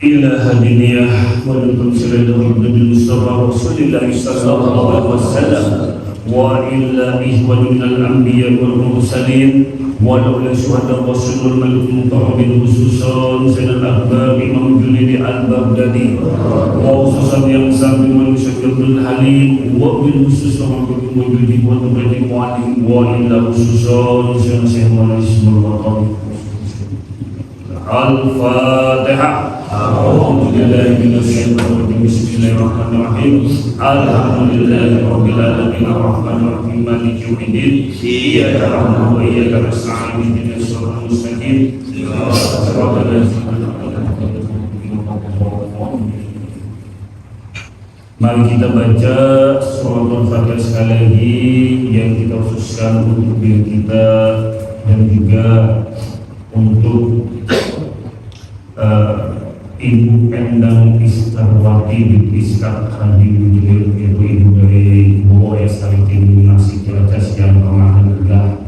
إلى هدينية ونكون سيدنا المصطفى رسول الله صلى الله عليه وسلم وإلى إخواننا الأنبياء والمرسلين ولولا شهداء رسول الملك المقربين خصوصا سيدنا الأخبار إمام جليل البغدادي وخصوصا yang sampai manusia Abdul Halim وبالخصوص محمد موجودين ونبرد معلم وإلى خصوصا سيدنا Syekh Muhammad Ismail Al-Fatihah. A'udzu billahi minasy syaithanir rajim. Bismillahirrahmanirrahim. Alhamdulillahirabbil alamin arrahmanir rahim maliki yaumiddin. Iyyaka na'budu wa iyyaka nasta'in ihdinas siratal mustaqim. Shiratal ladzina an'amta 'alaihim. Mari kita baca suratul Fatihah sekali lagi yang kita khususkan untuk diri kita dan juga untuk Ibu Endang Istarwati binti Iskak Hadi Mujibir, yaitu ibu dari Bu Oyas Sarikin Nasib Ciracas yang pernah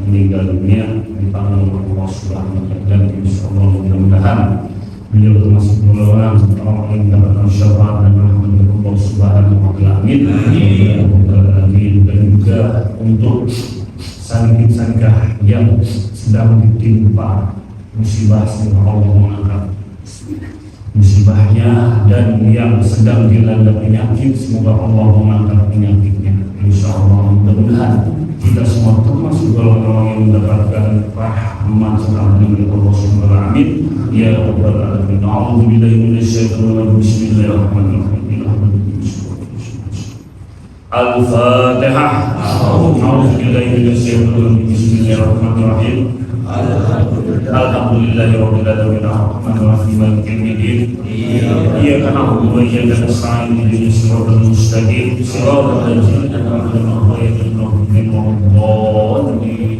meninggal dunia di tangan Allah Subhanahu wa Ta'ala. Dan insyaallah mudah-mudahan beliau termasuk golongan orang yang mendapatkan syafaat dan rahmat dari Allah Subhanahu wa Ta'ala. Amin. Dan juga untuk sarikin-sarikah yang sedang ditimpa musibah semoga Allah mengangkat musibahnya, dan yang sedang dilanda penyakit semoga Allah mengangkat penyakitnya. Insyaallah mudah-mudahan kita semua termasuk golongan yang mendapatkan rahmat serta dari Allah Subhanahu wa Ta'ala. Amin ya rabbal alamin. A'udzu billahi minasyaitonir rajim. Bismillahirrahmanirrahim. Al-Fatihah. A'udzu billahi minasyaitonir rajim. Bismillahirrahmanirrahim. Alhamdulillahirabbil alamin arrahmanir rahim maliki yaumiddin. Iyyaka na'budu wa iyyaka nasta'in ihdinas siratal mustaqim siratal ladzina an'amta 'alaihim ghairil maghdubi 'alaihim.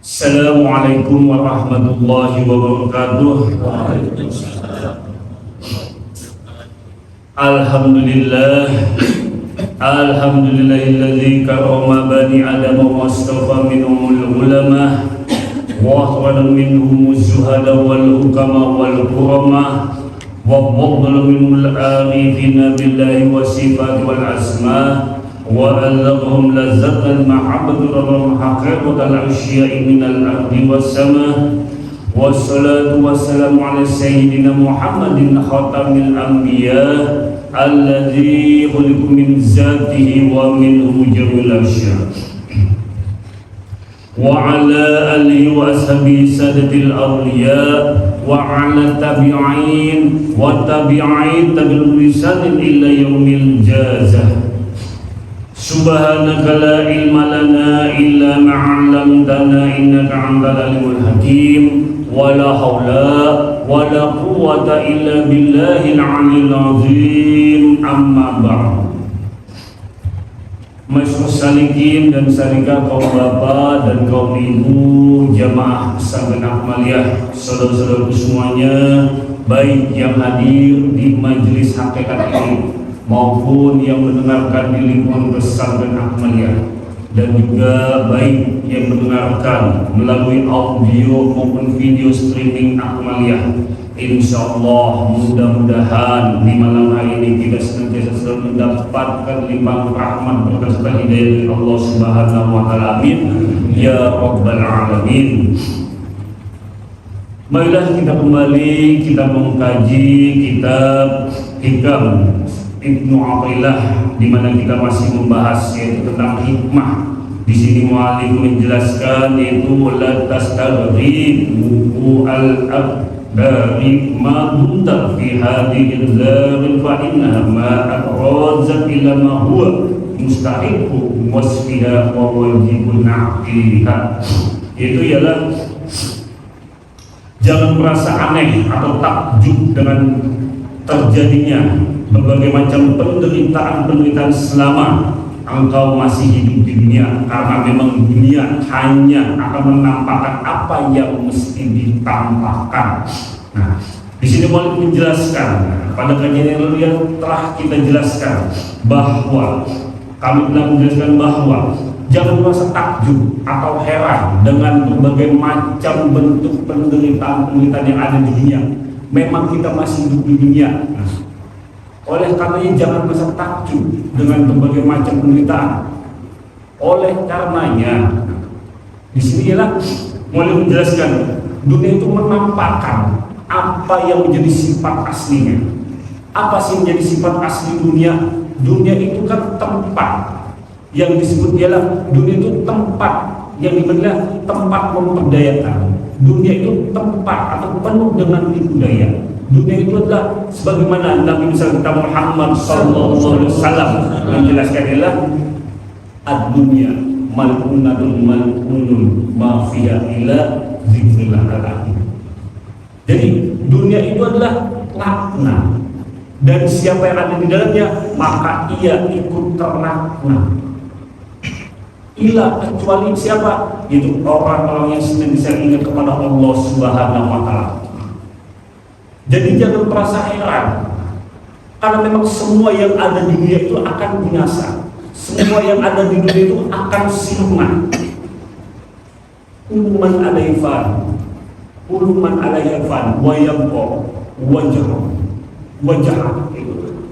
Assalamualaikum warahmatullahi wabarakatuh. Alhamdulillahilladzi karrama bani Adam wa astafa minhumul ulama wa akhraja minhumuz zuhada wal hukama wal kurama wa faddala minhumul arifina billahi wa sifati wal asma wa allaghum lazzatal mahabbati wa haqiqatal asya'i minal ardi was sama. Wassalatu wassalamu ala sayyidina Muhammadin khatamil anbiya alladzi khuliqa min zatihi wa min hujuril arsy wa ala alihi wa ashabihi sadatil awliya wa ala tabi'in wa tabi'in tabi'il lisan illa yaumil jazah. Subhanaka la ilma lana illa ma 'allamtana innaka antal alimul hakim. Wala haula wala quwwata illa billahil 'aliyyil 'azim. Amma ba'd. Masyarakat salikin dan sarikah, kaum bapak dan kaum ibu, jamaah pesantren Akmaliyah, saudara-saudaraku semuanya, baik yang hadir di majelis hakikat ini maupun yang mendengarkan di lingkungan pesantren Akmaliyah, dan juga baik yang mendengarkan melalui audio maupun video streaming Akmaliyah. Insyaallah mudah-mudahan di malam hari ini kita senantiasa selalu mendapatkan limpahan rahmat berkat serta hidayah dari Allah Subhanahu wa Ta'ala. Amin ya rabbal alamin. Marilah kita kembali kita mengkaji kitab Hikam Ibnu Athaillah, di mana kita masih membahas yaitu tentang hikmah. Di sini mu'alif menjelaskan yaitu la tastaghrib buku al-aqdari ma dunta fi hadhihi al-zari fa innaha ma aqrazat ila ma huwa mustahiqu wasfiha wa wajibun na'qiha. Itu ialah jangan merasa aneh atau takjub dengan terjadinya berbagai macam penderitaan selama engkau masih hidup di dunia, karena memang dunia hanya akan menampakkan apa yang mesti ditampakkan. Nah, di sini boleh menjelaskan pada kajian yang lalu yang telah kita jelaskan bahwa kami telah menjelaskan bahwa jangan merasa takjub atau heran dengan berbagai macam bentuk penderitaan-penderitaan yang ada di dunia. Memang kita masih hidup di dunia. Oleh karenanya jangan merasa takjub dengan berbagai macam penderitaan. Oleh karenanya di sini ialah mulai menjelaskan dunia itu menampakkan apa yang menjadi sifat aslinya. Apa sih menjadi sifat asli dunia? Dunia itu kan tempat yang disebut ialah dunia itu tempat yang dimana tempat memperdayakan. Dunia itu tempat atau penuh dengan tipu daya. Dunia itu adalah sebagaimana Nabi besar kita Muhammad SAW menjelaskan ialah ad-dunya mal'unatun mal'unun ma fiha illa dzikrillah al-akhir. Jadi dunia itu adalah laknat, dan siapa yang ada di dalamnya maka ia ikut terlaknat. Ila kecuali siapa? Itu orang-orang yang senantiasa ingat kepada Allah Subhanahu wa taala. Jadi jangan merasa heran, karena memang semua yang ada di dunia itu akan binasa. Semua yang ada di dunia itu akan sirna. Kulluman alaihi fan, kulluman alaihi fan, wa yabqa wajh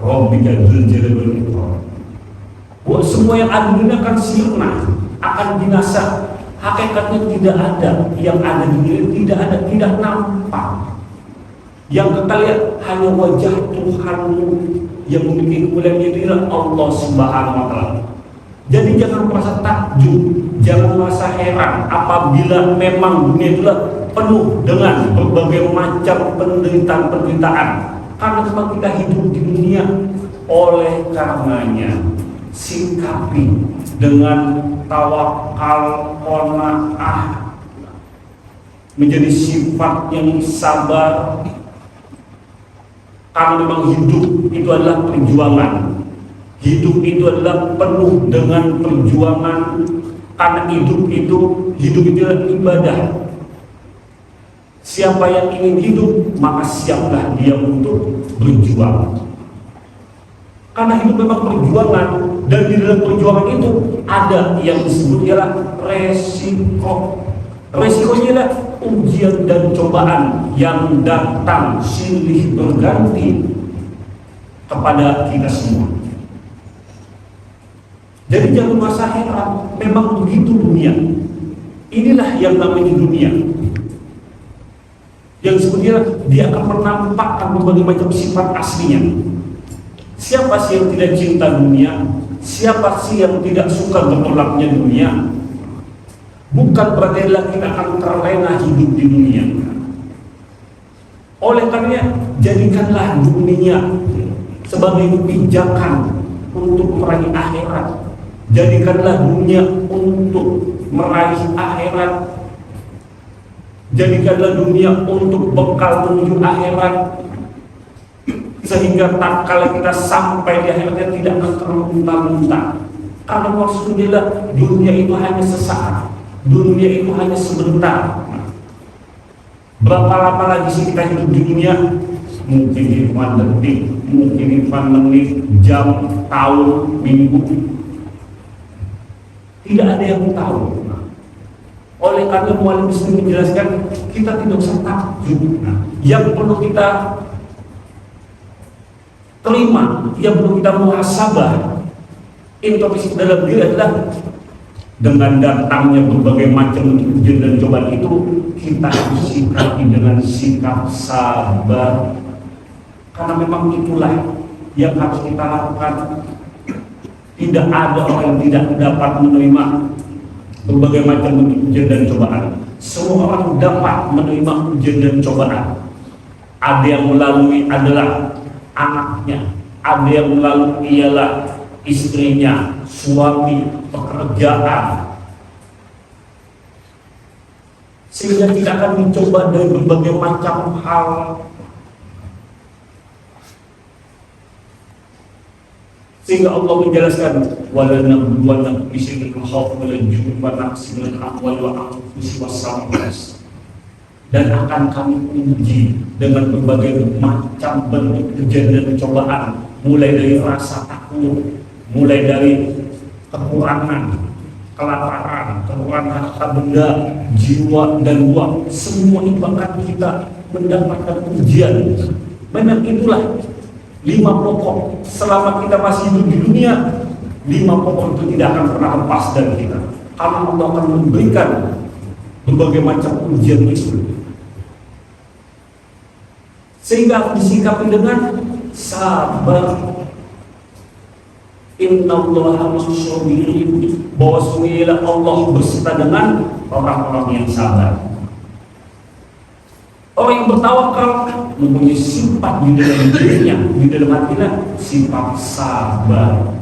rabbika dzul jalali wal ikram. Semua yang ada di dunia akan sirna, akan binasa. Hakikatnya tidak ada yang ada di dunia, tidak ada, tidak nampak. Yang kita lihat hanya wajah Tuhanmu yang memiliki kemuliaan, yaitu Allah Subhanahu wa taala. Jadi jangan merasa takjub, jangan merasa heran apabila memang dunia itulah penuh dengan berbagai macam penderitaan-penderitaan. Karena memang kita hidup di dunia. Oleh karenanya sikapi dengan tawakal, qanaah, menjadi sifat yang sabar. Karena memang hidup itu adalah perjuangan. Hidup itu adalah penuh dengan perjuangan. Karena hidup itu adalah ibadah. Siapa yang ingin hidup, maka siaplah dia untuk berjuang. Karena hidup memang perjuangan, dan di dalam perjuangan itu ada yang disebut ialah resiko. Resikonya adalah ujian dan cobaan yang datang silih berganti kepada kita semua. Jadi jangan merasa heran, memang begitu dunia. Inilah yang namanya dunia. Yang sebenarnya dia akan menampakkan berbagai macam sifat aslinya. Siapa sih yang tidak cinta dunia? Siapa sih yang tidak suka bertolaknya dunia? Bukan berarti kita akan terlena hidup di dunia. Oleh karenanya jadikanlah dunia sebagai pijakan untuk meraih akhirat. Jadikanlah dunia untuk meraih akhirat. Jadikanlah dunia untuk bekal menuju akhirat, sehingga tak kala kita sampai di akhiratnya tidak akan terlunta-lunta. Karena maksudnya dunia itu hanya sesaat. Dunia itu hanya sebentar. Berapa lama lagi sih kita hidup di dunia? Mungkin hitungan detik, mungkin hitungan menit, jam, tahun, minggu. Tidak ada yang tahu. Oleh karena muallif disini menjelaskan kita tidak usah takjub. Yang perlu kita terima, yang perlu kita muhasabah, introspeksi dalam diri adalah dengan datangnya berbagai macam ujian dan cobaan itu, kita harus sikapi dengan sikap sabar. Karena memang itulah yang harus kita lakukan. Tidak ada orang yang tidak dapat menerima berbagai macam ujian dan cobaan. Semua orang dapat menerima ujian dan cobaan. Ada yang melalui adalah anaknya, ada yang melalui ialah istrinya, suami, pekerjaan, sehingga kita akan mencoba dari berbagai macam hal. Sehingga Allah menjelaskan walanabluwannakum bisyai'in minal khawfi wal ju'i wa naqsin minal amwali wal anfusi was-samawati, dan akan kami uji dengan berbagai macam bentuk ujian dan cobaan, mulai dari rasa takut, mulai dari kekurangan, kelaparan, kekurangan harta benda, jiwa dan ruang, semua itu akan kita mendapatkan ujian. Benar, itulah 5 pokok selama kita masih hidup di dunia. 5 pokok itu tidak akan pernah lepas dari kita, karena Allah akan memberikan berbagai macam ujian itu, sehingga disikapi dengan sabar. Innallaha ma'as-sabirin, bahwa sungguhnya Allah beserta dengan orang-orang yang sabar. Orang yang bertawakal mempunyai sifat di dalam dirinya, di dalam hatinya, sifat sabar.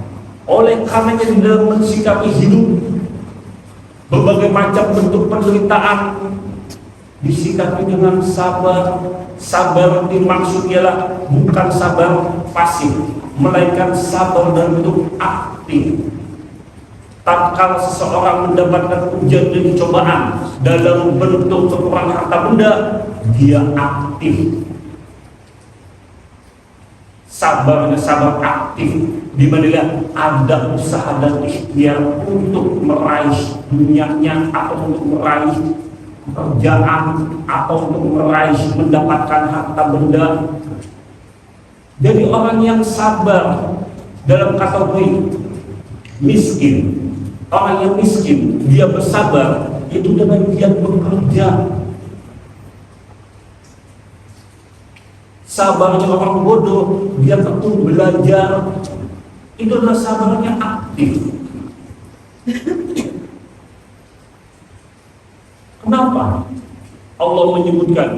Oleh karenanya di dalam mensikapi hidup berbagai macam bentuk penderitaan disikapi dengan sabar. Sabar dimaksud ialah bukan sabar pasif, melainkan sabar dalam bentuk aktif. Tatkala seseorang mendapatkan ujian dan cobaan dalam bentuk kekurangan harta benda, dia aktif. Sabarnya sabar aktif, di mana ada usaha dan ikhtiar untuk meraih dunianya, atau untuk meraih pekerjaan, atau untuk meraih mendapatkan harta benda. Jadi orang yang sabar dalam kategori miskin, orang yang miskin dia bersabar itu dengan dia bekerja. Sabarnya orang bodoh, dia tekun belajar, itu adalah sabarnya aktif. Kenapa Allah menyebutkan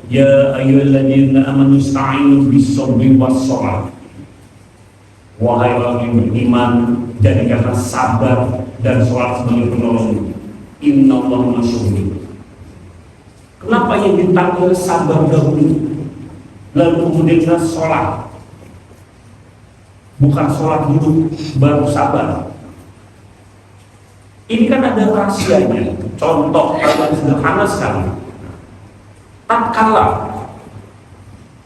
ya ayyuhalladzina amanu ista'inu bis-sabri was-shalah? Wahai orang yang beriman, jadikanlah sabar dan sholat sebagai penolong. Innallaha ma'as-sabirin. Kenapa yang ditanggil sabar dahulu, lalu kemudian sholat? Bukan sholat dulu baru sabar. Ini kan ada rahasianya. Contoh yang sederhana sekali. Tatkala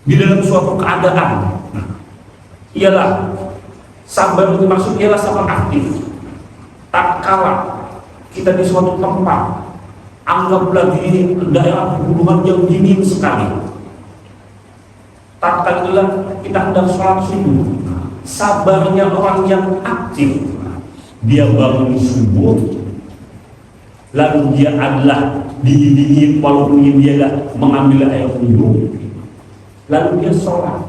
di dalam suatu keadaan, ialah sabar itu maksud ialah sabar aktif. Tatkala kita di suatu tempat, anggaplah di daerah pegunungan yang dingin sekali, tatkala kita hendak sholat subuh, sabarnya orang yang aktif, dia bangun subuh, lalu dia adalah dingin-dingin walaupun dia mengambil air wudhu, lalu dia sholat.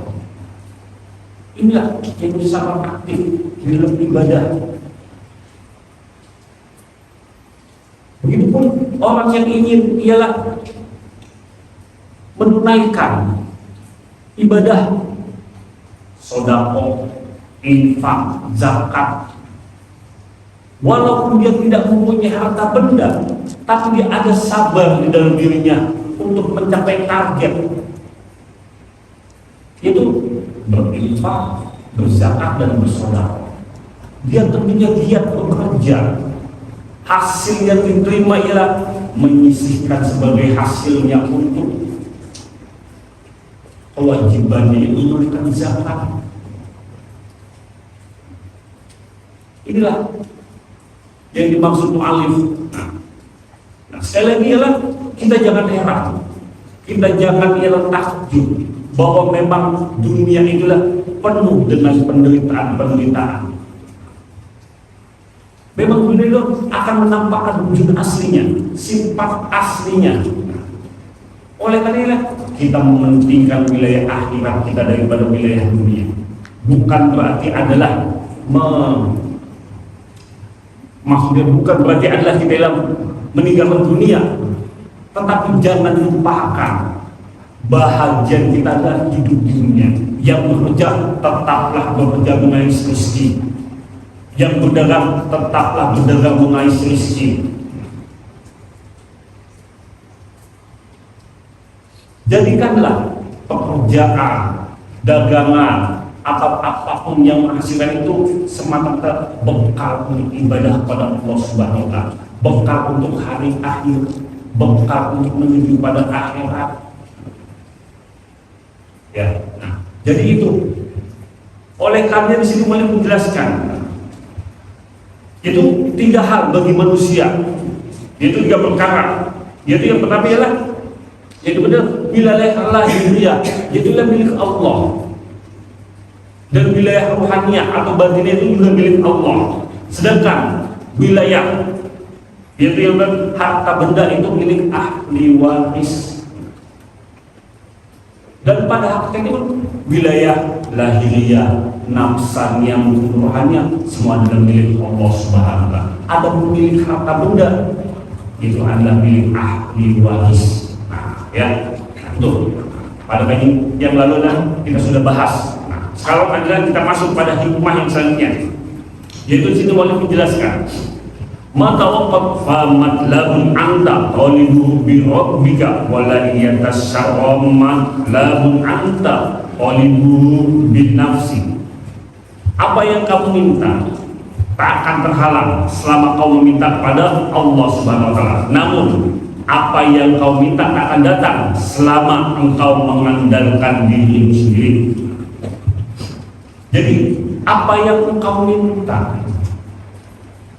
Inilah yang bisa aktif di dalam ibadah. Begitupun orang yang ingin ialah menunaikan ibadah, sedekah, infak, zakat. Walaupun dia tidak mempunyai harta benda, tapi dia ada sabar di dalam dirinya untuk mencapai target, yaitu berinfak, berzakat, dan bersedekah. Dia tentunya giat bekerja. Hasil yang diterima ialah menyisihkan sebagai hasilnya untuk kewajibannya itu menunaikan zakat. Inilah yang dimaksud mu'alif. Nah, sekali lagi ialah kita jangan heran, kita jangan ialah takjub bahwa memang dunia itulah penuh dengan penderitaan. Memang dunia itu akan menampakkan wujud aslinya, sifat aslinya. Oleh karena kita mementingkan wilayah akhirat kita daripada wilayah dunia. Bukan berarti adalah maksudnya bukan berarti adalah kita dalam meninggalkan dunia, tetapi jangan lupakan bahagia kita adalah hidup di dunia. Yang bekerja tetaplah bekerja mengais rezeki, yang berdagang tetaplah berdagang mengais rezeki. Jadikanlah pekerjaan, dagangan, atau apapun yang menghasilkan itu semata-mata bekal untuk ibadah pada Allah Subhanahu wa Ta'ala, bekal untuk hari akhir, bekal untuk menuju pada akhirat. Ya, nah, jadi itu. Oleh karena di sini mulai menjelaskan Itu 3 hal bagi manusia, yaitu 3 perkara. Yaitu yang pertama ialah yaitu benar wilayah lahiriah, yaitu milik Allah, dan wilayah ruhaniyah atau batinnya itu juga milik Allah. Sedangkan wilayah yaitu yang harta benda itu milik ahli waris. Dan pada hakikatnya wilayah lahiriah, nafsaniyah, ruhaniyah semua adalah milik Allah Subhanahu wa taala. Ada milik harta benda itu adalah milik ahli waris. Nah, ya, itu pada pagi yang lalu kita sudah bahas. Nah, sekarang adalah kita masuk pada hikmah yang selanjutnya, yaitu situ boleh menjelaskan mata waqaf famat labun anta qalibu bi rabbika wala yatasharramat labun anta qalibu bin nafsi. Apa yang kamu minta tak akan terhalang selama kau meminta kepada Allah Subhanahu wa taala. Namun apa yang kau minta tak akan datang selama engkau mengandalkan dirimu sendiri. Jadi apa yang engkau minta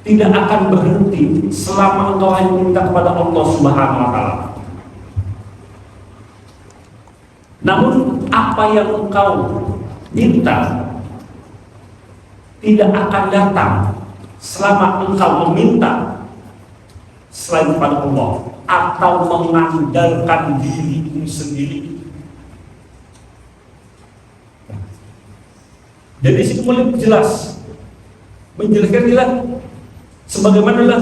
tidak akan berhenti selama engkau hanya minta kepada Allah Subhanahu wa taala. Namun apa yang engkau minta tidak akan datang selama engkau meminta selain kepada Allah atau mengandalkan dirimu sendiri. Jadi situ mulai jelas menjelaskan jelas sebagaimana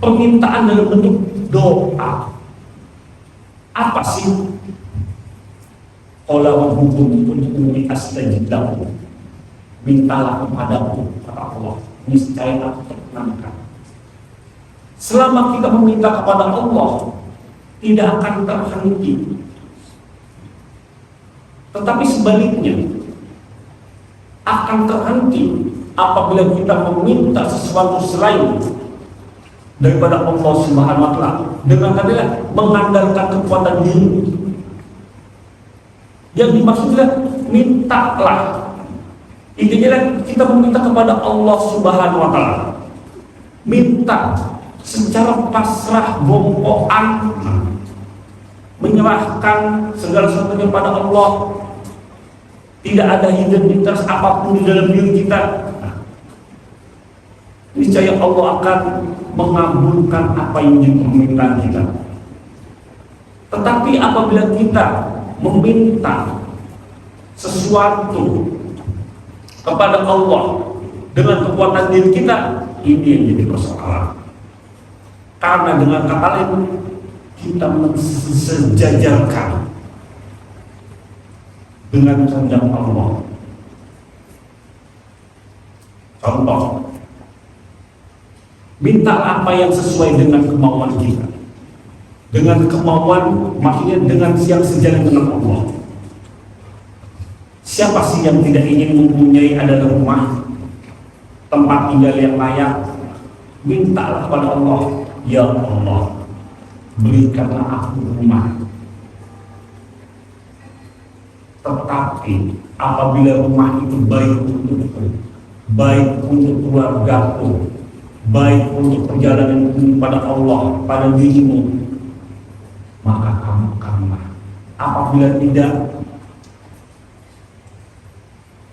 permintaan dalam bentuk doa. Apa sih? Qala rabbukum ud'uni astajib lakum. Mintalah kepadaku, kata Allah, niscaya aku terkenankan. Selama kita meminta kepada Allah tidak akan terhenti. Tetapi sebaliknya akan terhenti apabila kita meminta sesuatu selain daripada Allah Subhanahu wa taala dengan katalah mengandalkan kekuatan diri. Yang dimaksudnya mintalah. Intinya kita meminta kepada Allah Subhanahu wa taala. Minta secara pasrah bongkoan, menyerahkan segala sesuatunya pada Allah. Tidak ada identitas apapun di dalam diri kita. Niscaya Allah akan mengabulkan apa yang menjadi permintaan kita. Tetapi apabila kita meminta sesuatu kepada Allah dengan kekuatan diri kita, ini yang jadi persoalan. Karena dengan kata lain kita mensejajarkan dengan kehendak Allah. Contoh, mintalah apa yang sesuai dengan kemauan kita. Dengan kemauan, maksudnya dengan yang sejalan dengan Allah. Siapa sih yang tidak ingin mempunyai ada rumah, tempat tinggal yang layak? Mintalah kepada Allah, ya Allah, berikanlah aku rumah. Tetapi apabila rumah itu baik untukku, baik untuk keluargaku, baik untuk perjalanan pada Allah, pada dirimu, maka kamu kamulah. Apabila tidak,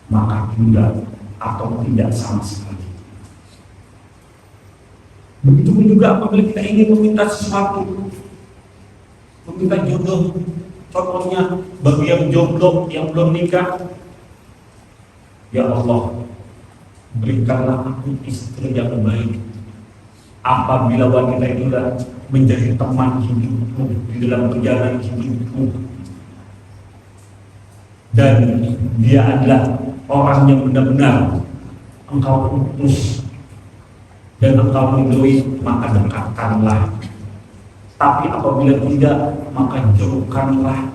maka tidak atau tidak sama sekali. Begitu juga apabila kita ingin meminta sesuatu, meminta jodoh. Contohnya bagi yang jomblo, yang belum nikah, ya Allah, berikanlah aku istri yang baik. Apabila wanita itu menjadi teman hidupku di dalam perjalanan hidupku, dan dia adalah orang yang benar-benar engkau utus dan engkau ridhoi, maka dekatkanlah. Tapi apabila tidak, maka jauhkanlah.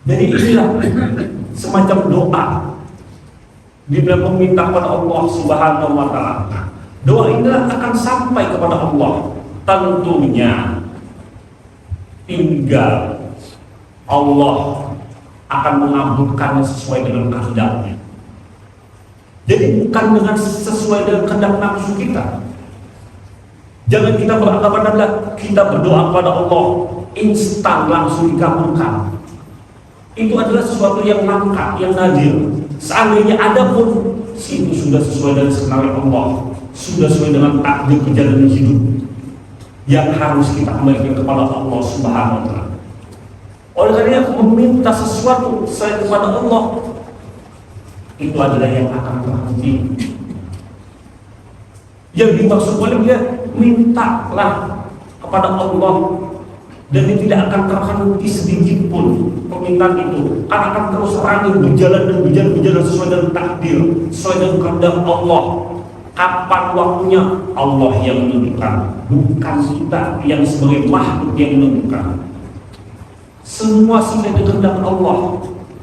Jadi inilah semacam doa di dalam meminta kepada Allah Subhanahu wa taala. Doa inilah akan sampai kepada Allah. Tentunya tinggal Allah akan mengabulkannya sesuai dengan kehendaknya. Jadi bukan dengan sesuai dengan kehendak nafsu kita. Jangan kita beranggapan adalah kita berdoa kepada Allah instan langsung dikabulkan. Itu adalah sesuatu yang langka, yang nadir. Seandainya ada pun, itu sudah sesuai dengan skenario Allah, sudah sesuai dengan takdir perjalanan hidup yang harus kita kembalikan kepada Allah Subhanahu wa Ta'ala. Oleh karena meminta sesuatu selain kepada Allah, itu adalah yang akan terhenti. Yang dimaksud oleh dia, mintalah kepada Allah, dan dia tidak akan terhenti sedikit pun permintaan itu, karena akan terus running, berjalan dan berjalan sesuai dengan takdir, sesuai dengan kehendak Allah. Kapan waktunya Allah yang menentukan, bukan kita yang sebagai makhluk yang menentukan. Semua sesuai dengan kehendak Allah.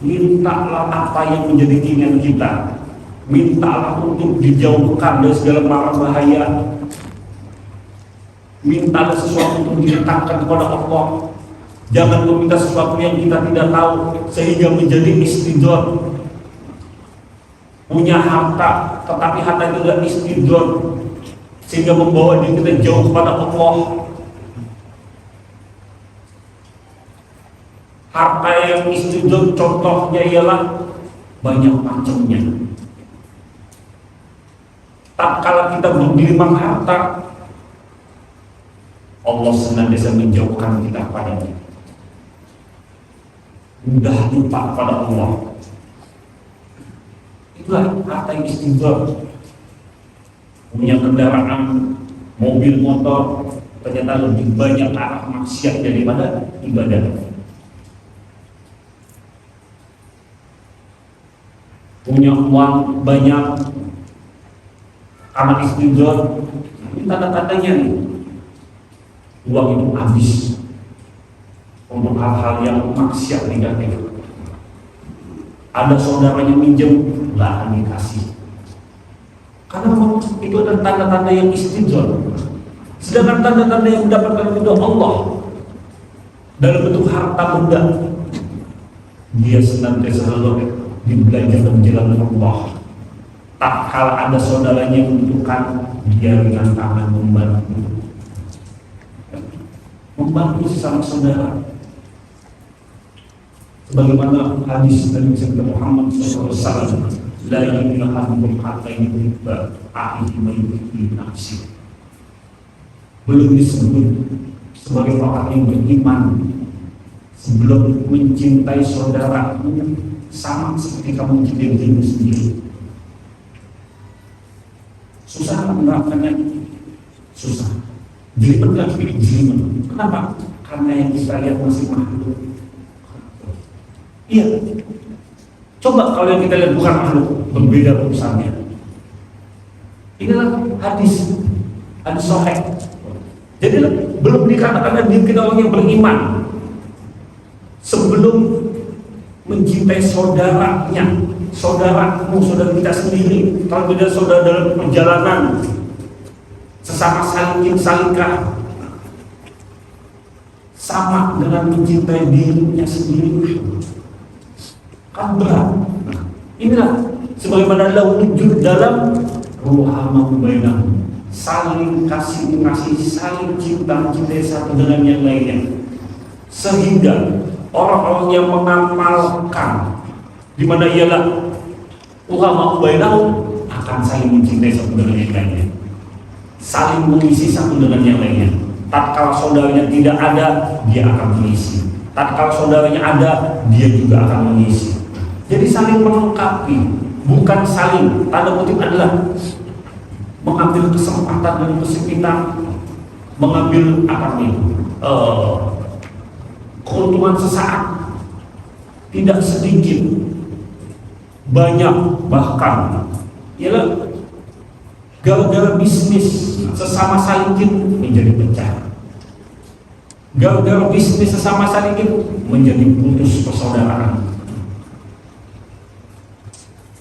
Mintalah apa yang menjadi keinginan kita, mintalah untuk dijauhkan dari segala mara bahaya, mintalah sesuatu untuk diletakkan kepada Allah. Jangan meminta sesuatu yang kita tidak tahu sehingga menjadi istidor. Punya harta tetapi harta itu tidak istidor, sehingga membawa diri kita jauh kepada Allah. Harta yang istidor contohnya ialah banyak macamnya. Tak kala kita bergelimang harta, Allah senantiasa menjauhkan kita padanya. Mudah lupa pada Allah. Itulah harta yang istidor. Punya kendaraan, mobil, motor, ternyata lebih banyak arah maksiat daripada ibadah. Punya uang banyak, amat istidor, ini tanda-tandanya nih, uang itu habis untuk hal-hal yang maksiat negatif. Ada saudaranya minjem, nggak akan dikasih, karena itu adalah tanda-tanda yang istidor. Sedangkan tanda-tanda yang mendapatkan ridho Allah dalam bentuk harta benda, dia senantiasa selalu dibelanjakan jalan Allah. Tak kala ada saudaranya yang membutuhkan, dia dengan tangan membantu sesama saudara. Sebagaimana hadis dari Muhammad SAW, la ilaha illallah nafsi. Belum disebut sebagai orang yang beriman sebelum mencintai saudaramu sama seperti kamu mencintai dirimu sendiri. Susah menerapkannya, susah. Jelimet gak? Jelimet. Kenapa? Karena yang kita lihat masih makhluk. Iya. Coba kalau yang kita lihat bukan makhluk, berbeda urusannya. Inilah hadis sahih. Jadi belum dikatakan diri kita orang yang beriman sebelum mencintai saudaranya, saudaramu, saudara kita sendiri. Kalau beda saudara dalam perjalanan, sesama salingkah, sama dengan mencintai dirinya sendiri, kan berat. Inilah sebagaimana wujud dalam ruhamahu bainahum, saling kasih mengasihi, saling cinta mencintai satu dengan yang lainnya, sehingga orang-orang yang mengamalkan di mana ialah ulama bainahum akan saling mencintai satu dengan yang lainnya, saling mengisi satu dengan yang lainnya. Tatkala saudaranya tidak ada, dia akan mengisi. Tatkala saudaranya ada, dia juga akan mengisi. Jadi saling melengkapi, bukan saling, tanda kutip adalah mengambil kesempatan dan kesempitan, mengambil keuntungan sesaat, tidak sedikit, banyak, bahkan ialah gara-gara bisnis sesama salikin menjadi pecah, gara-gara bisnis sesama salikin menjadi putus persaudaraan.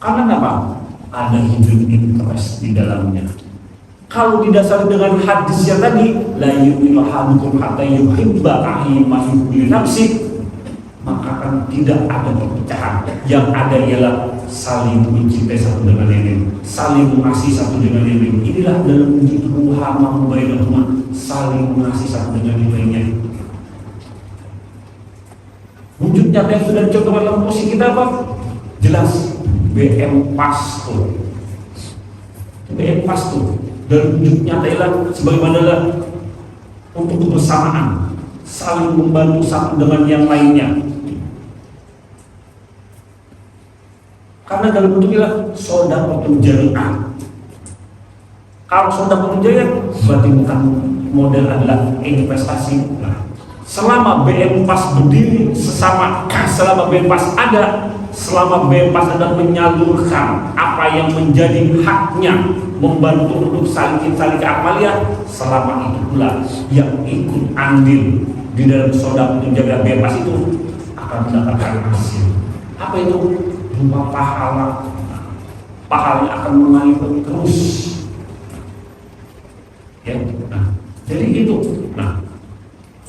Karena apa? Ada hidden interest di dalamnya. Kalau didasari dengan hadis yang tadi, la yu'minu ahadukum hatta yuhibba akhihi ma yuhibbu li nafsihi, maka akan tidak ada perpecahan. Yang ada ialah saling mencintai satu dengan yang lain, saling mengasihi satu dengan yang lain. Inilah dalam wujud ruhama bainahuma, saling mengasihi satu dengan yang lainnya. Wujud nyata yang sudah dicontohkan dalam posisi kita apa? Jelas, BM Pastur. BM Pastur dan wujud nyata ialah sebagaimana untuk kebersamaan, saling membantu satu dengan yang lainnya. Karena dalam bentuk ialah shadaqatul jariyah. Kalau shadaqatul jariyah berarti bukan model adalah investasi. Nah, selama BM Pas berdiri selama BM Pas ada, selama BM Pas ada menyalurkan apa yang menjadi haknya, membantu untuk saling amaliyah, selama itu pula yang ikut andil di dalam shadaqatul jariyah BM Pas itu akan mendapatkan hasil. Apa itu? Berupa pahalanya akan mengalir terus. Ya, nah, jadi itu. Nah,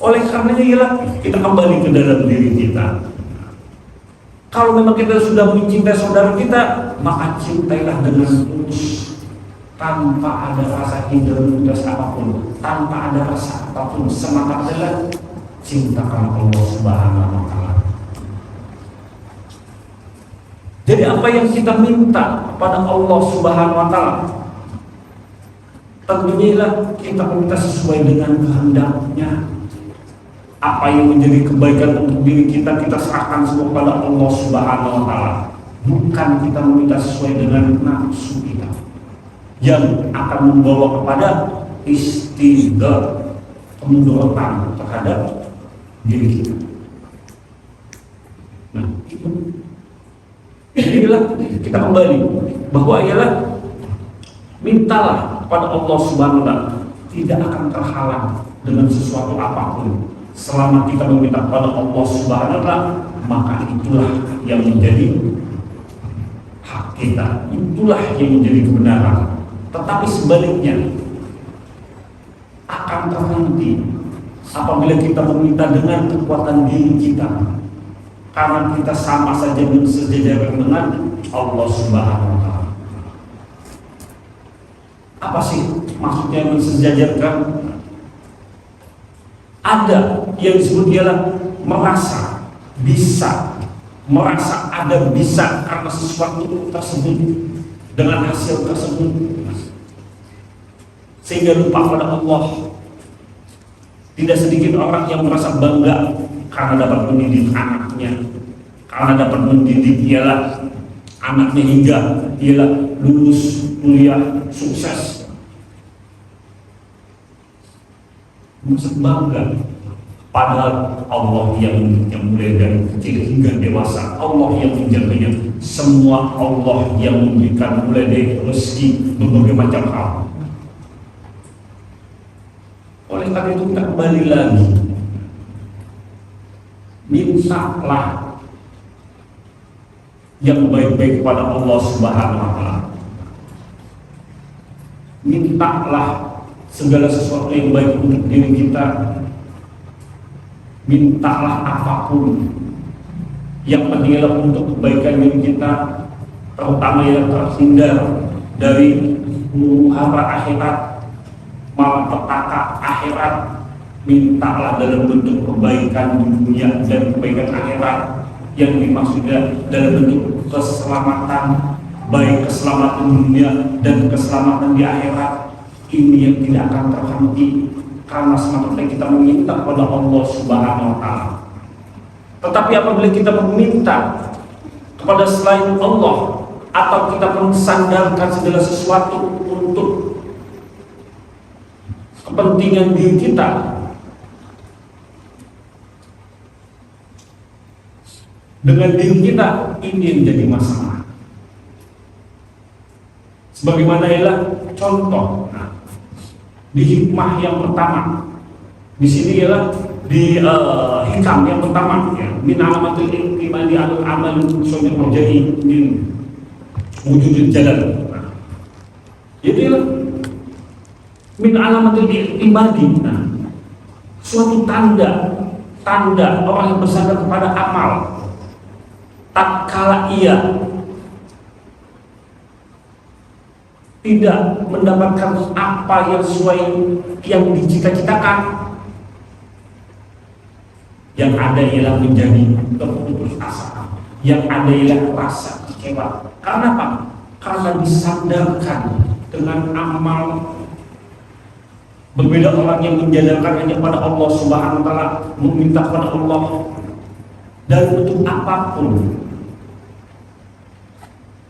oleh karenanya ialah kita kembali ke dalam diri kita. Kalau memang kita sudah mencintai saudara kita, maka cintailah dengan tulus, tanpa ada rasa identitas apapun, tanpa ada rasa apapun. Semata adalah cintakan Allah Subhanahu wa Ta'ala. Jadi apa yang kita minta kepada Allah Subhanahu wa Ta'ala, tentunya kita minta sesuai dengan kehendaknya. Apa yang menjadi kebaikan untuk diri kita, kita serahkan semua kepada Allah Subhanahu wa Ta'ala. Bukan kita meminta sesuai dengan nafsu kita, yang akan membawa kepada istidlal, kemudaratan terhadap diri kita. Nah, itu. Jadi kita kembali bahwa ialah mintalah kepada Allah Subhanahu wa Ta'ala, tidak akan terhalang dengan sesuatu apapun. Selama kita meminta kepada Allah Subhanahu wa Ta'ala, maka itulah yang menjadi hak kita, itulah yang menjadi kebenaran. Tetapi sebaliknya akan terhenti apabila kita meminta dengan kekuatan diri kita, karena kita sama saja bersejajar dengan Allah Subhanahu wa Ta'ala. Apa sih maksudnya bersejajarkan? Ada yang disebut ialah merasa bisa, merasa ada bisa karena sesuatu tersebut, dengan hasil tersebut, sehingga lupa pada Allah. Tidak sedikit orang yang merasa bangga karena dapat mendidik anaknya, karena dapat mendidik ialah anaknya hingga ialah lulus kuliah sukses. Merasa bangga, padahal Allah yang mulai dari kecil hingga dewasa, Allah yang menjaganya, semua Allah yang memberikan mulai dari rezeki berbagai macam hal. Oleh karena itu kita kembali lagi, mintalah yang baik-baik kepada Allah Subhanahu wa Ta'ala. Mintalah segala sesuatu yang baik untuk diri kita. Mintalah apapun yang penting untuk kebaikan diri kita, terutama yang terhindar dari huru-hara akhirat, malapetaka akhirat. Mintalah dalam bentuk kebaikan dunia dan kebaikan akhirat, yang dimaksudnya dalam bentuk keselamatan, baik keselamatan dunia dan keselamatan di akhirat. Ini yang tidak akan terhenti karena semata kita meminta kepada Allah Subhanahu wa Ta'ala. Tetapi apabila kita meminta kepada selain Allah, atau kita mensandarkan segala sesuatu untuk kepentingan diri kita, dengan diri kita, ini yang jadi masalah. Sebagaimana ialah contoh, di hikmah yang pertama, di sini ialah di hikam yang pertama, ya, min alamatul iman di alul amal sunnah terjadi di wujudul jalan. Jadi ialah min alamatul ibadi, suatu tanda orang yang bersandar kepada amal. Tatkala ia tidak mendapatkan apa yang sesuai yang dicita-citakan, yang ada ialah menjadi terputus asa, yang ada ialah rasa kecewa. Karena apa? Karena disandarkan dengan amal. Berbeda orang yang menjandarkan hanya pada Allah Subhanahu wa taala, meminta kepada Allah dari bentuk apapun.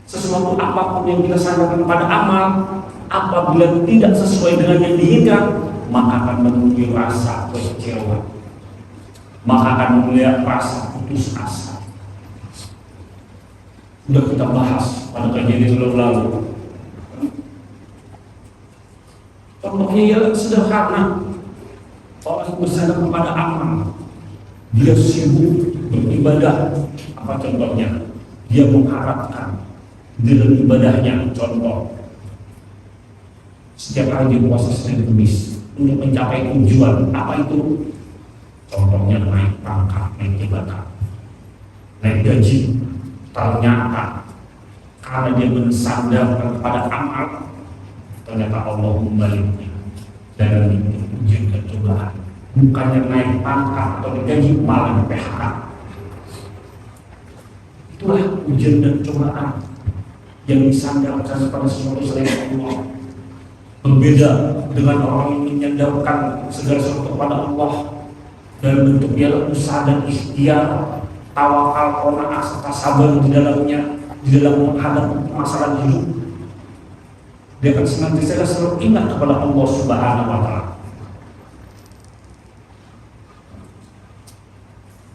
Sesuatu apapun yang kita sandarkan pada amal, apabila tidak sesuai dengan yang diinginkan, maka akan menuju rasa kecewa, maka akan melihat rasa putus asa. Sudah kita bahas pada kajian yang lalu. Contohnya ialah sederhana, orang yang bersandar kepada amal, dia sibuk beribadah. Apa contohnya? Dia mengharapkan dalam ibadahnya, contoh setiap hari dia puasa Senin Kamis untuk mencapai tujuan. Apa itu? Contohnya naik pangkat, naik jabatan, naik gaji. Ternyata karena dia mensandarkan kepada amal, ternyata Allah membaliknya dalam ujian dan cobaan. Bukannya naik pangkat atau digaji, malah di PHK. Itulah ujian dan cobaan yang disandarkan kepada sesuatu selain Allah. Berbeda dengan orang yang menyandarkan segala sesuatu kepada Allah dalam bentuk ialah usaha dan ikhtiar, tawakal, qanaah serta sabar di dalamnya, di dalam menghadapi masalah hidup. Dia akan senantiasa selalu ingat kepada Allah Subhanahu wa taala.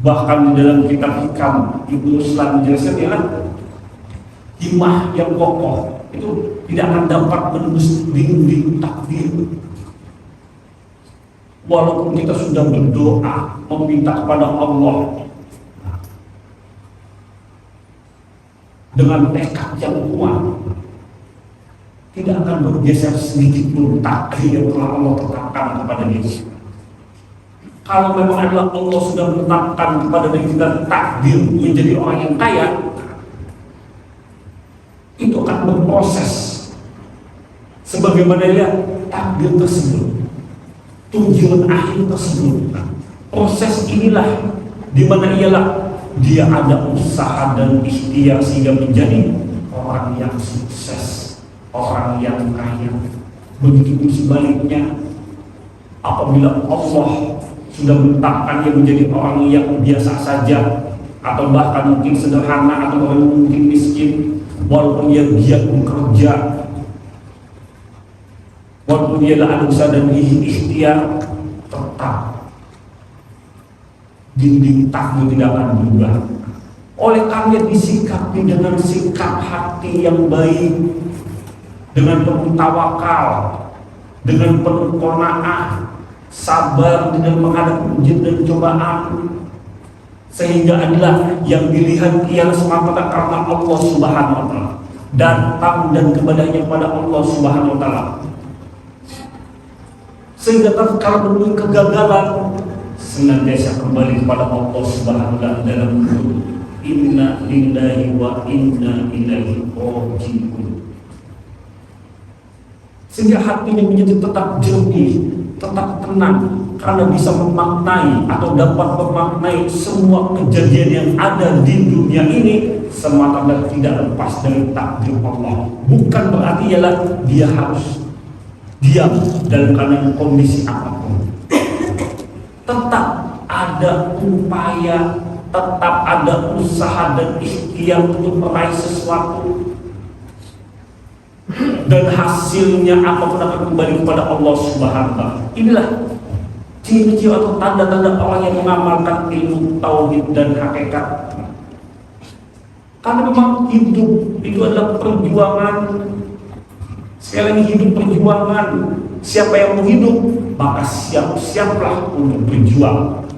Bahkan di dalam kitab Hikam Ibnu Ruslan menjelaskan ialah himmah yang kokoh itu tidak akan dapat menembus dinding takdir. Walaupun kita sudah berdoa meminta kepada Allah dengan tekad yang kuat, tidak akan bergeser sedikit pun takdir yang telah Allah tetapkan kepada diri. Kalau memang adalah Allah sudah menetapkan kepada diri kita takdir menjadi orang yang kaya, itu akan berproses sebagaimana ya takdir tersebut, tujuan akhir tersebut. Proses inilah di mana ialah dia ada usaha dan ikhtiar sehingga menjadi orang yang sukses, orang yang kaya. Begitu pun sebaliknya, apabila Allah sudah menetapkan dia menjadi orang yang biasa saja, atau bahkan mungkin sederhana, atau bahkan mungkin miskin, walaupun dia giat bekerja, walaupun dia ada usaha dan ikhtiar, tetap dinding takdir tidak akan berubah. Oleh karena disikapi dengan sikap hati yang baik, dengan penuh tawakal, dengan penuh qanaah, sabar dengan menghadapi ujian dan cobaan, sehingga adalah yang dilihat ialah semata karena Allah Subhanahu wa taala, datang dan kepadanya kepada Allah Subhanahu wa taala, sehingga tatkala menemui kegagalan senantiasa kembali kepada Allah Subhanahu wa taala dalam inna lillahi wa inna ilaihi raji'un, sehingga hatinya menjadi tetap jernih, tetap tenang, karena bisa memaknai atau dapat memaknai semua kejadian yang ada di dunia ini semata-mata tidak lepas dari takdir Allah. Bukan berarti ialah dia harus diam dalam keadaan kondisi apapun. Tetap ada upaya, tetap ada usaha dan ikhtiar untuk meraih sesuatu, dan hasilnya apapun akan kembali kepada Allah Subhanahu wa taala. Inilah ciri-ciri atau tanda-tanda orang yang mengamalkan ilmu tauhid dan hakikat. Karena memang hidup itu adalah perjuangan. Sekali lagi, hidup perjuangan. Siapa yang mau hidup, maka siap-siaplah untuk berjuang.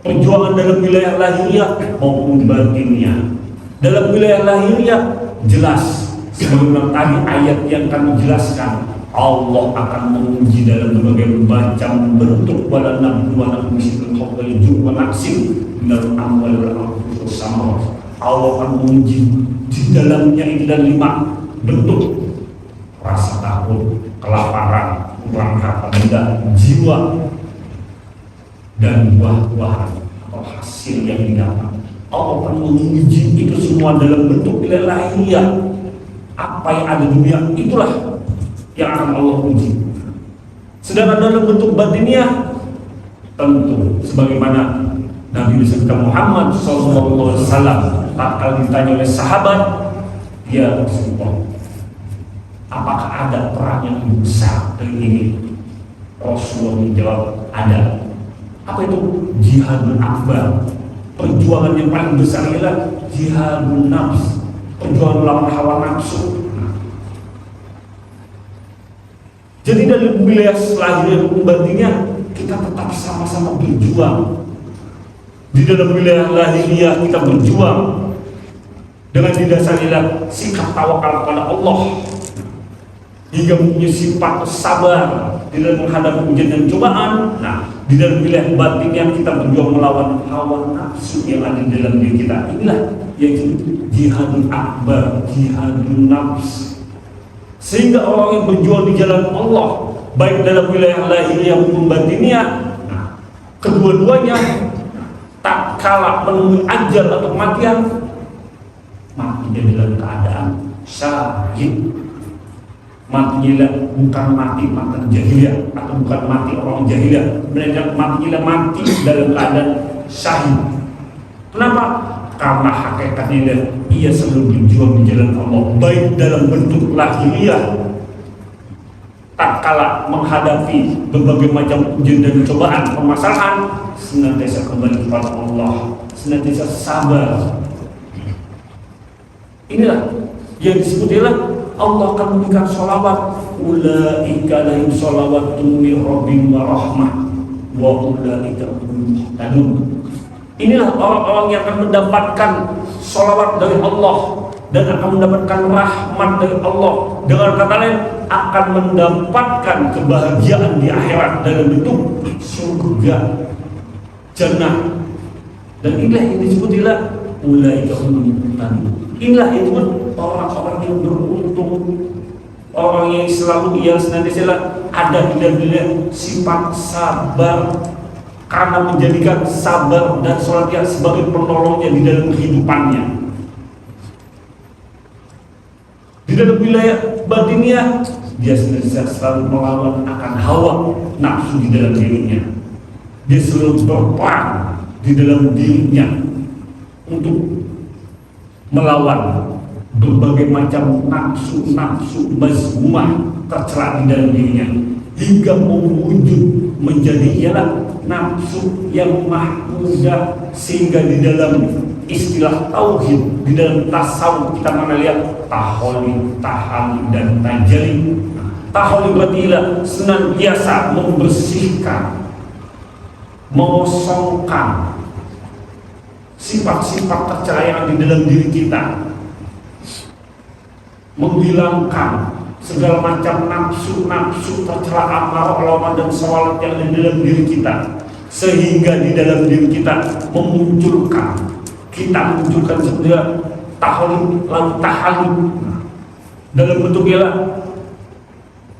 Perjuangan dalam wilayah lahiriah maupun batinnya. Dalam wilayah lahiriah jelas, sebagaimana tadi ayat yang kami jelaskan, Allah akan menguji dalam berbagai macam bentuk, wala nabluwannakum bisyai'in minal ju'i wa naqsin minal amwali wal anfusi was samarat. Allah akan menguji di dalamnya itu dan 5 bentuk rasa takut, kelaparan, kurang harta benda, jiwa, dan buah-buahan atau hasil yang didapat. Allah akan menguji itu semua dalam bentuk lahiriah. Apa yang ada di dunia itulah yang akan Allah uji. Sedangkan dalam bentuk batiniah, tentu sebagaimana Nabi besar Muhammad SAW tatkala ditanya oleh sahabat, ya Rasulullah, apakah ada perang yang lebih besar dari ini? Rasulullah menjawab, ada. Apa itu? Jihadul akbar. Perjuangan yang paling besar ialah jihadul nafs, perjuangan melawan hawa nafsu. Jadi dalam wilayah lahiriah dan batinnya kita tetap sama-sama berjuang. Di dalam wilayah lahiriah kita berjuang dengan didasarilah sikap tawakal kepada Allah hingga mempunyai sifat sabar di dalam menghadapi ujian dan cobaan. Nah, di dalam wilayah batinnya kita berjuang melawan hawa nafsu yang ada di dalam diri kita. Inilah yang jihadul akbar, jihadul nafs. Sehingga orang yang berjuang di jalan Allah, baik dalam wilayah lahiriah maupun batinnya, nah, kedua-duanya tak kalah menemui ajal atau kematian, matinya dalam keadaan syahid. Matinya bukan mati jahiliyah atau bukan mati orang jahiliyah, melainkan matinya mati dalam keadaan syahid. Kenapa? Karena hakikatnya ia selalu berjuang di jalan Allah, baik dalam bentuk lahiriah tak kalah menghadapi berbagai macam ujian dan cobaan, permasalahan, senantiasa kembali kepada Allah, senantiasa sabar. Inilah yang disebut ialah Allah akan memberikan sholawat, ulaika lahum sholawatun min rabbihim wa rahmah wa ulaika humul muhtadun. Inilah orang-orang yang akan mendapatkan sholawat dari Allah dan akan mendapatkan rahmat dari Allah. Dengan kata lain, akan mendapatkan kebahagiaan di akhirat dalam bentuk surga, jannah. Dan inilah yang disebut ulaika humul muhtadun. Inilah itu orang-orang yang beruntung, orang yang selalu senantiasa ada di dalam sifat sabar, karena menjadikan sabar dan sholatnya sebagai penolongnya di dalam kehidupannya. Di dalam wilayah batinnya, dia senantiasa selalu melawan akan hawa nafsu di dalam dirinya. Dia selalu berperang di dalam dirinya untuk melawan berbagai macam nafsu mazmumah tercela di dalam dirinya, hingga mewujud menjadi ialah nafsu yang mahmudah. Sehingga di dalam istilah tauhid, di dalam tasawuf kita mengenal taholid, tahalli dan tajali. Taholid berarti senantiasa membersihkan, mengosongkan sifat-sifat tercela yang di dalam diri kita, menghilangkan segala macam nafsu tercela, amarah, lawan dan sawalat yang di dalam diri kita, sehingga di dalam diri kita memunculkan sebenarnya tahalli, lalu tahalli dalam bentuk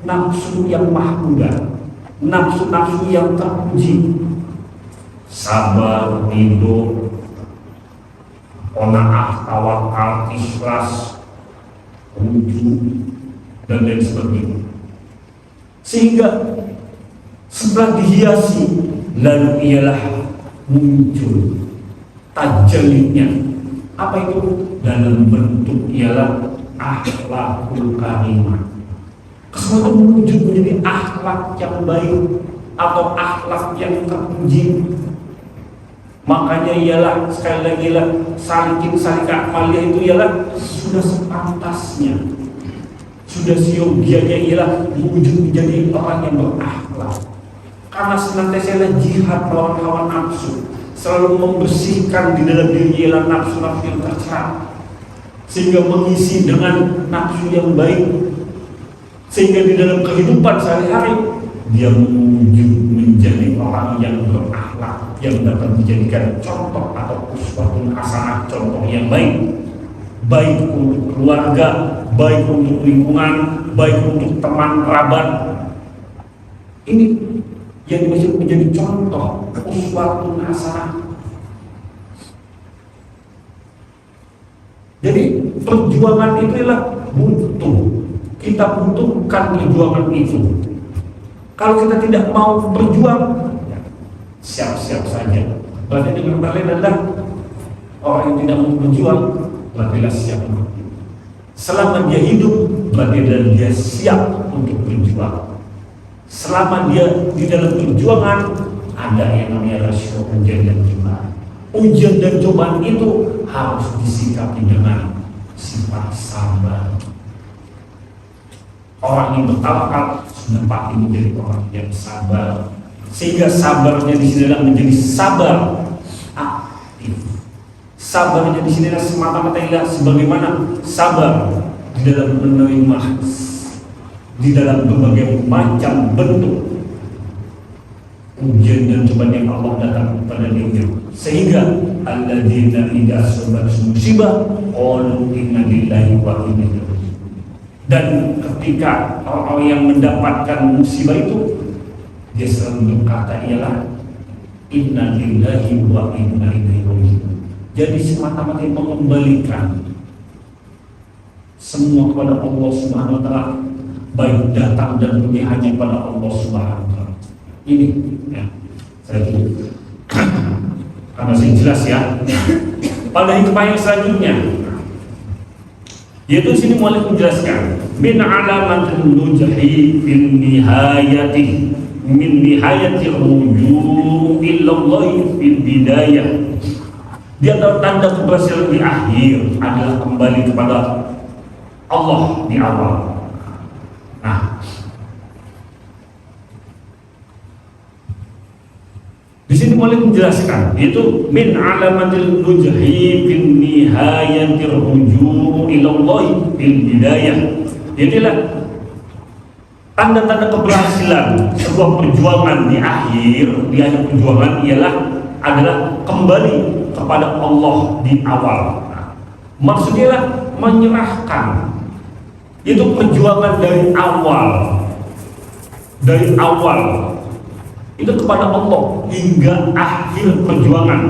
nafsu yang mahmudah, nafsu yang terpuji, sabar, ridho, qanaah, tawakal, ikhlas, wujud, dan lain sebagainya. Sehingga setelah dihiasi, lalu ialah muncul tajallinya. Apa itu? Dalam bentuk ialah akhlakul karimah. Kesemuanya menuju menjadi akhlak yang baik atau akhlak yang terpuji. Makanya ialah sekali lagi salikin salika amaliyah itu ialah sudah sepantasnya, sudah siogianya ialah wujud menjadi orang yang berakhlak. Karena senantiasa jihad melawan hawa nafsu, selalu membersihkan di dalam diri ialah nafsu-nafsu yang tercela, sehingga mengisi dengan nafsu yang baik, sehingga di dalam kehidupan sehari-hari dia mewujud menjadi orang yang berakhlak, yang dapat dijadikan contoh atau uswatun hasanah, contoh yang baik untuk keluarga, baik untuk lingkungan, baik untuk teman kerabat. Ini yang menjadi contoh uswatun hasanah. Jadi perjuangan itulah butuh. Kita butuhkan perjuangan itu. Kalau kita tidak mau berjuang, siap-siap saja. Berarti dengan lain adalah orang yang tidak mau berjuang, berarti siap mati. Selama dia hidup, berarti dia siap untuk berjuang. Selama dia di dalam perjuangan, ada yang namanya rasio ujian dan cobaan. Ujian dan cobaan itu harus disikapi dengan sifat sabar. Orang yang bertawakal sudah pasti menjadi orang yang sabar, sehingga sabarnya di sini adalah menjadi sabar aktif. Sabarnya di sini adalah semata-mata ialah sebagaimana sabar di dalam menerima, di dalam berbagai macam bentuk ujian dan cobaan yang Allah datang kepada dirinya, sehingga alladzina idza asabathum musibah qalu inna lillahi wa inna ilaihi raji'un. Dan ketika orang-orang yang mendapatkan musibah itu, dia selalu berkata ialah inna lillahi wa inna ilaihi raji'un. Jadi semata-mata mengembalikan semua kepada Allah Subhanahu wa taala, baik datang dan pergi hanya pada Allah Subhanahu wa taala. Ini ya, saya tulis karena masih jelas ya. Pada hikmah yang selanjutnya, yaitu sini mulai menjelaskan min alamatul nujhi fil nihayati min nihayati ruju' illa Allah fil bidayah. Di antara tanda keberhasilan di akhir adalah kembali kepada Allah di awal. Nah, di sini mulai menjelaskan yaitu min alamatil nujhi bin nihayatir ruju' ila Allah fil bidayah. Itulah tanda-tanda keberhasilan sebuah perjuangan di akhir perjuangan ialah adalah kembali kepada Allah di awal. Nah, maksudnya lah menyerahkan. Itu perjuangan dari awal itu kepada Allah hingga akhir perjuangan.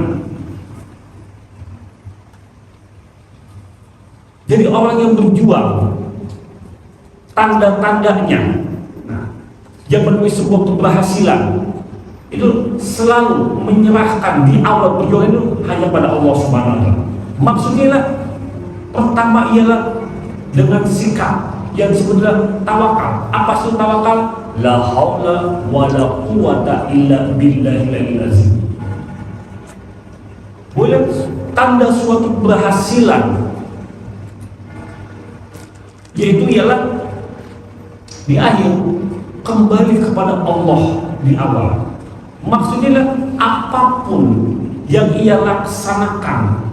Jadi orang yang berjuang, tanda-tandanya yang menemui sebuah keberhasilan itu selalu menyerahkan di awal perjuangan itu hanya pada Allah Subhanahu wa taala. Maksudnya lah, pertama ialah dengan sikap yang sebetulnya tawakal. Apa itu tawakal? La haula wa la quwata illa billahil azim. Boleh tanda suatu keberhasilan, yaitu ialah di akhir kembali kepada Allah di awal. Maksudnya apapun yang ia laksanakan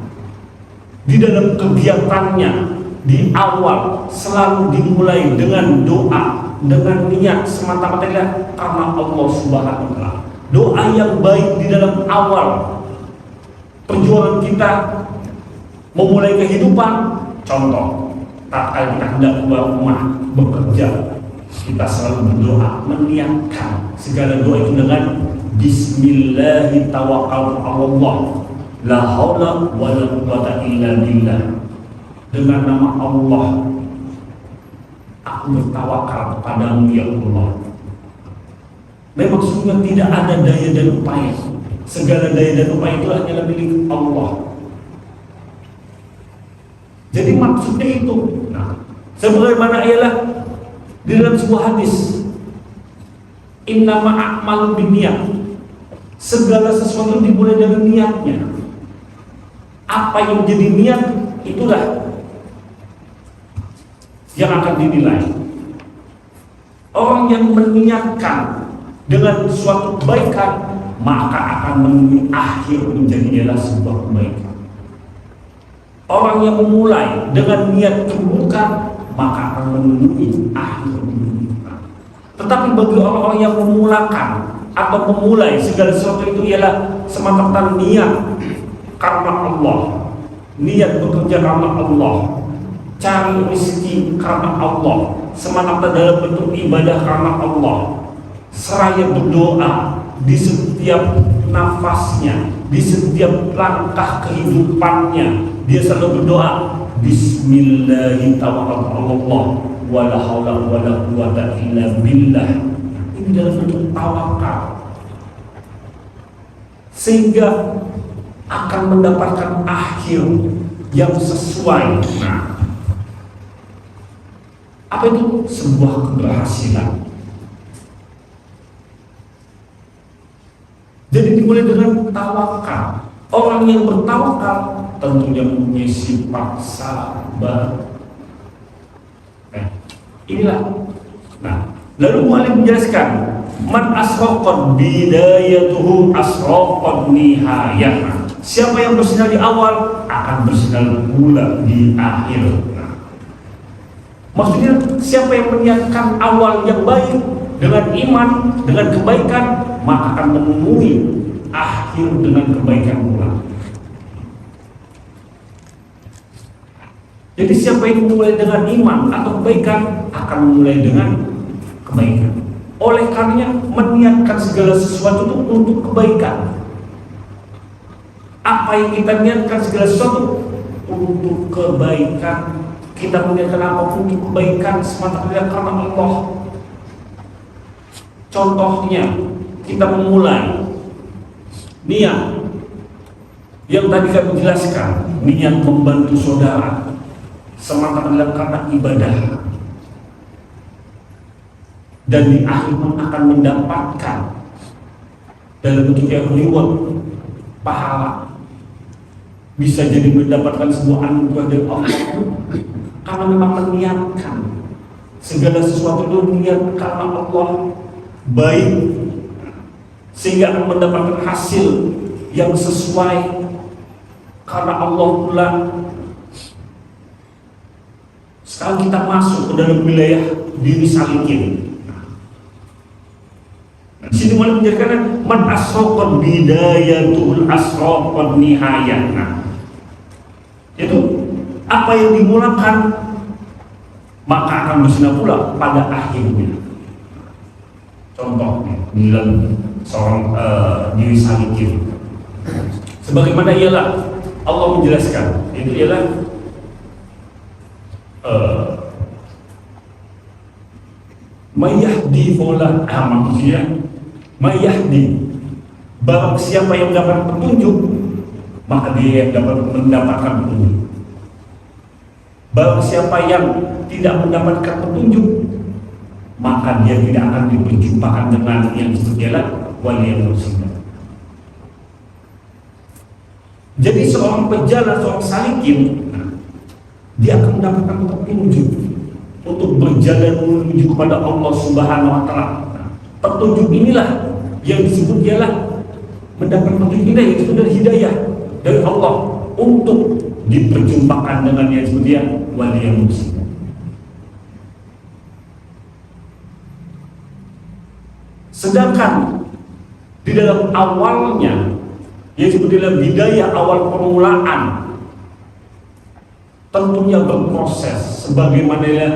di dalam kegiatannya di awal selalu dimulai dengan doa, dengan niat semata-mata karena Allah Subhanahu wa taala. Doa yang baik di dalam awal perjuangan kita memulai kehidupan. Contoh, tatkala kita hendak keluar rumah bekerja, kita selalu berdoa, meniatkan segala doa itu dengan Bismillahi tawakkaltu 'alallah la haula wa la quwwata illa billah. Dengan nama Allah aku bertawakal kepadamu ya Allah. Memang sungguh tidak ada daya dan upaya. Segala daya dan upaya itu hanyalah milik Allah. Jadi maksudnya itu. Nah, sebagaimana ialah di dalam sebuah hadis, innama a'malu binniyat. Segala sesuatu dimulai dari niatnya. Apa yang jadi niat itulah yang akan dinilai. Orang yang meniatkan dengan suatu kebaikan, maka akan menemui akhir menjadinya sebuah kebaikan. Orang yang memulai dengan niat keburukan, maka akan menemui akhir keburukan. Tetapi bagi orang-orang yang memulakan atau memulai segala sesuatu itu ialah semata-mata niat karena Allah, niat bekerja karena Allah, cari rezeki karena Allah, semata-mata dalam bentuk ibadah karena Allah, seraya berdoa di setiap nafasnya, di setiap langkah kehidupannya, dia selalu berdoa Bismillahirrahmanirrahim wala haula wala quwata illa billah. Ini dalam bentuk tawakal, sehingga akan mendapatkan akhir yang sesuai. Nah, apa itu? Sebuah keberhasilan. Jadi dimulai dengan tawakal. Orang yang bertawakal tentunya mempunyai sifat sabar. Inilah. Nah, lalu Mu'allim menjelaskan, man asraqat bidayatuhu asraqat nihayah. Siapa yang bersinar di awal akan bersinar pula di akhir. Nah, maksudnya siapa yang meniatkan awal yang baik dengan iman, dengan kebaikan, maka akan menemui akhir dengan kebaikan pula. Jadi siapa yang memulai dengan iman atau kebaikan akan memulai dengan kebaikan. Oleh karenanya meniatkan segala sesuatu itu untuk kebaikan. Apa yang kita niatkan segala sesuatu untuk kebaikan. Kita meniatkan apapun untuk kebaikan semata-mata karena Allah. Contohnya kita memulai niat yang tadi kami jelaskan, niat membantu saudara semata-mata karena ibadah, dan di akhir akan mendapatkan dalam bentuk yang reward, pahala, bisa jadi mendapatkan sebuah anugerah dari Allah karena memang meniatkan segala sesuatu itu niat karena Allah baik, sehingga akan mendapatkan hasil yang sesuai karena Allah pula. Sekarang kita masuk ke dalam wilayah diri salikin. Di sini mulai menjelaskan man asraqat bidayatul asraqat nihayah. Nah, itu apa yang dimulakan maka akan bersinar pula pada akhirnya. Contohnya dalam seorang diri salikin, sebagaimana ialah Allah menjelaskan, itu ialah mayahdi fola maksudnya mayahdi, barang siapa yang mendapat petunjuk maka dia yang dapat mendapatkan petunjuk. Barang siapa yang tidak mendapatkan petunjuk maka dia tidak akan diperjumpakan dengan yang disebut ialah waliyul muslimin. Jadi seorang pejalan, seorang salikin, dia akan mendapatkan petunjuk untuk berjalan menuju kepada Allah Subhanahu wa Ta'ala. Petunjuk inilah yang disebut ialah mendapat petunjuk ini yang disebut hidayah dari Allah untuk diperjumpakan dengan yang disebut dia waliyul muslimin. Sedangkan di dalam awalnya, yang disebut dalam hidayah awal permulaan, tentunya berproses sebagaimana ya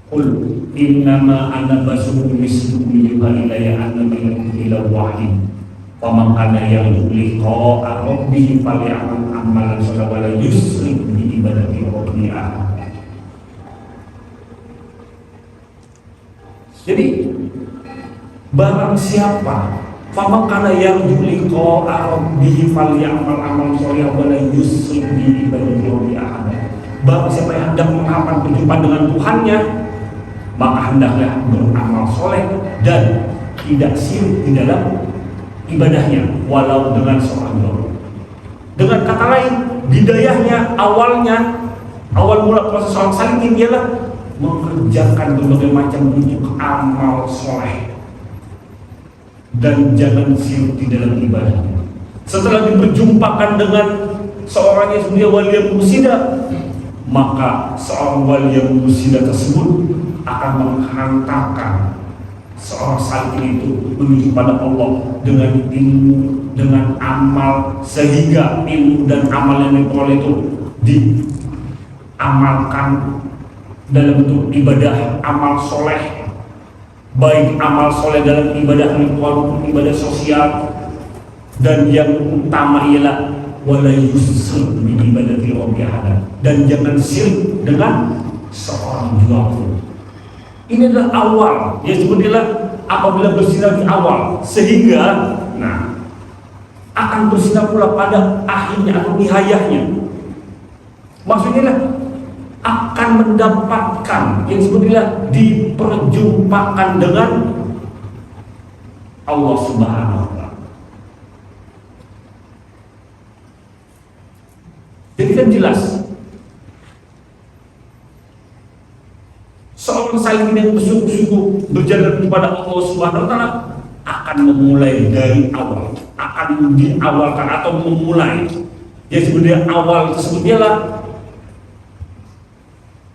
qul innama ana basharun mislukum yuha ilayya annama ila wahid faman kana yarju liqa'a rabbih falyamal amalan shalihan wa la yusyrik bi ibadati rabbih ahad. Jadi barang siapa faman kana yarju liqa'a rabbih falyamal amalan shalihan wa la yusyrik bi ibadati rabbih ahad. Barang siapa yang hendak mengharapkan perjumpaan dengan Tuhannya, maka hendaklah beramal soleh dan tidak syirik di dalam ibadahnya, walau dengan seorang doa. Dengan kata lain, bidayahnya, awal mula proses seorang salikin ialah mengerjakan berbagai macam bentuk amal soleh dan jangan syirik di dalam ibadahnya. Setelah diperjumpakan dengan seorang yang sebenarnya waliyul mursyida, maka seorang waliyul mursyida tersebut akan menghantarkan seorang salikin itu menuju pada Allah dengan ilmu, dengan amal, sehingga ilmu dan amal yang diperoleh itu amalkan dalam bentuk ibadah amal soleh, baik amal soleh dalam ibadah ritual maupun ibadah sosial, dan yang utama ialah wala yusrik bi ibadati rabbi ahad, dan jangan syirik dengan seorang juga pun. Ini adalah awal, ya sebutlah apabila bersinar di awal, sehingga akan bersinar pula pada akhirnya atau nihayahnya. Maksudnya akan mendapatkan yang sebutlah diperjumpakan dengan Allah Subhanahu wa Ta'ala. Jadi kan jelas seorang salikin yang bersungguh-sungguh berjalan kepada Allah Subhanahu wa Ta'ala akan memulai dari awal, akan diawalkan atau memulai. Ya sebenarnya awal tersebut ialah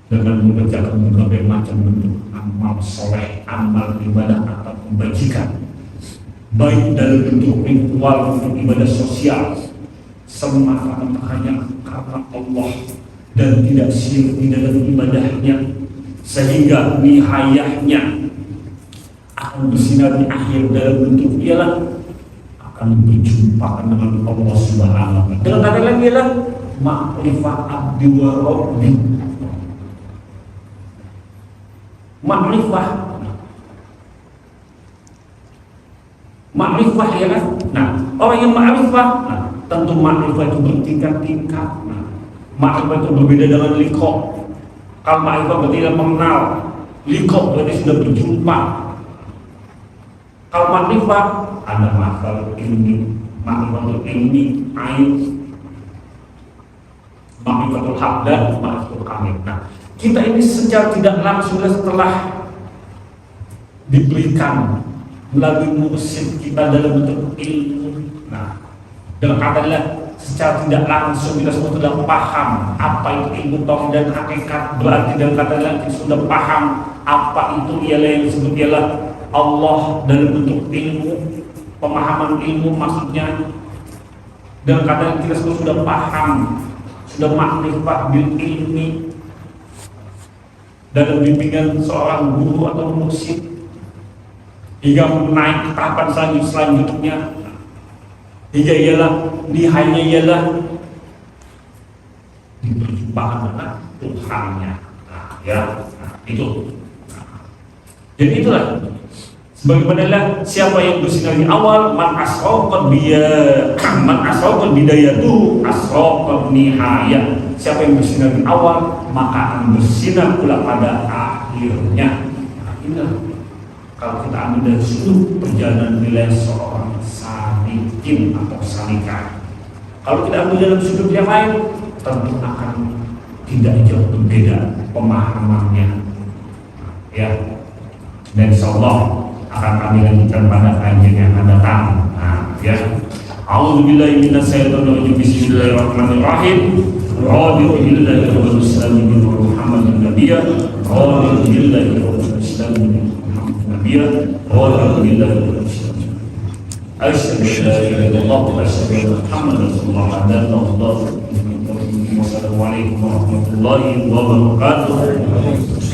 dengan mengerjakan berbagai macam bentuk amal soleh, amal ibadah atau kebajikan, baik dalam bentuk ritual maupun ibadah sosial, semata-mata hanya karena Allah dan tidak syirik di dalam ibadahnya, sehingga nihayahnya akan bersinar di akhir dalam bentuk ialah akan berjumpa dengan Allah Subhanahu wa Ta'ala. Dengan kata lain ialah ma'rifah abdi wa rabbi. Ma'rifah ya kan? Orang yang ma'rifah, tentu ma'rifah itu bertingkat-tingkat. Ma'rifah itu berbeda dengan liqa. Kalau ma'rifah berarti mengenal, liqa berarti sudah berjumpa. Kalau ma'rifah ada ma'rifah ilmi, ma'rifah ilmi, ma'rifatul haq dan ma'rifatul kamil. Kita ini secara tidak langsung setelah diberikan melalui mursyid kita dalam bentuk ilmu. Dalam kata secara tidak langsung kita semua sudah paham apa itu ilmu tauhid dan hakikat. Berarti dalam kata kita sudah paham apa itu ialah yang disebut ialah Allah dalam bentuk ilmu, pemahaman ilmu maksudnya. Dalam kata kita semua sudah paham, sudah makrifat bil ilmi dalam bimbingan seorang guru atau mursyid hingga naik ke tahapan selanjutnya, hingga ialah nihainya ialah diperjumpakan dengan Tuhannya. Itu. Jadi itulah sebagaimana siapa yang bersinar di awal, man asraqat bidayatu asraqat nihayah. Siapa yang bersinar di awal maka akan bersinar pula pada akhirnya. Inilah kalau kita ambil dari seluruh perjalanan nilai seorang salikin atau salika. Kalau kita ambil dalam sudut yang lain, tentu akan tidak jauh berbeda pemahamannya. Dan insyaallah akan kami lanjutkan pada kajian yang akan datang. A'udzubillahi minasyaitonir rajim. Bismillahirrahmanirrahim. Raditu billahi rabbil alamin wa Muhammadin nabiyya. Raditu billahi rabbil alamin wa Muhammadin nabiyya. Raditu billahi rabbil alamin. Asyhadu an la ilaha illallah wa asyhadu anna Muhammadan rasulullah. Wassalamualaikum warahmatullahi wabarakatuh.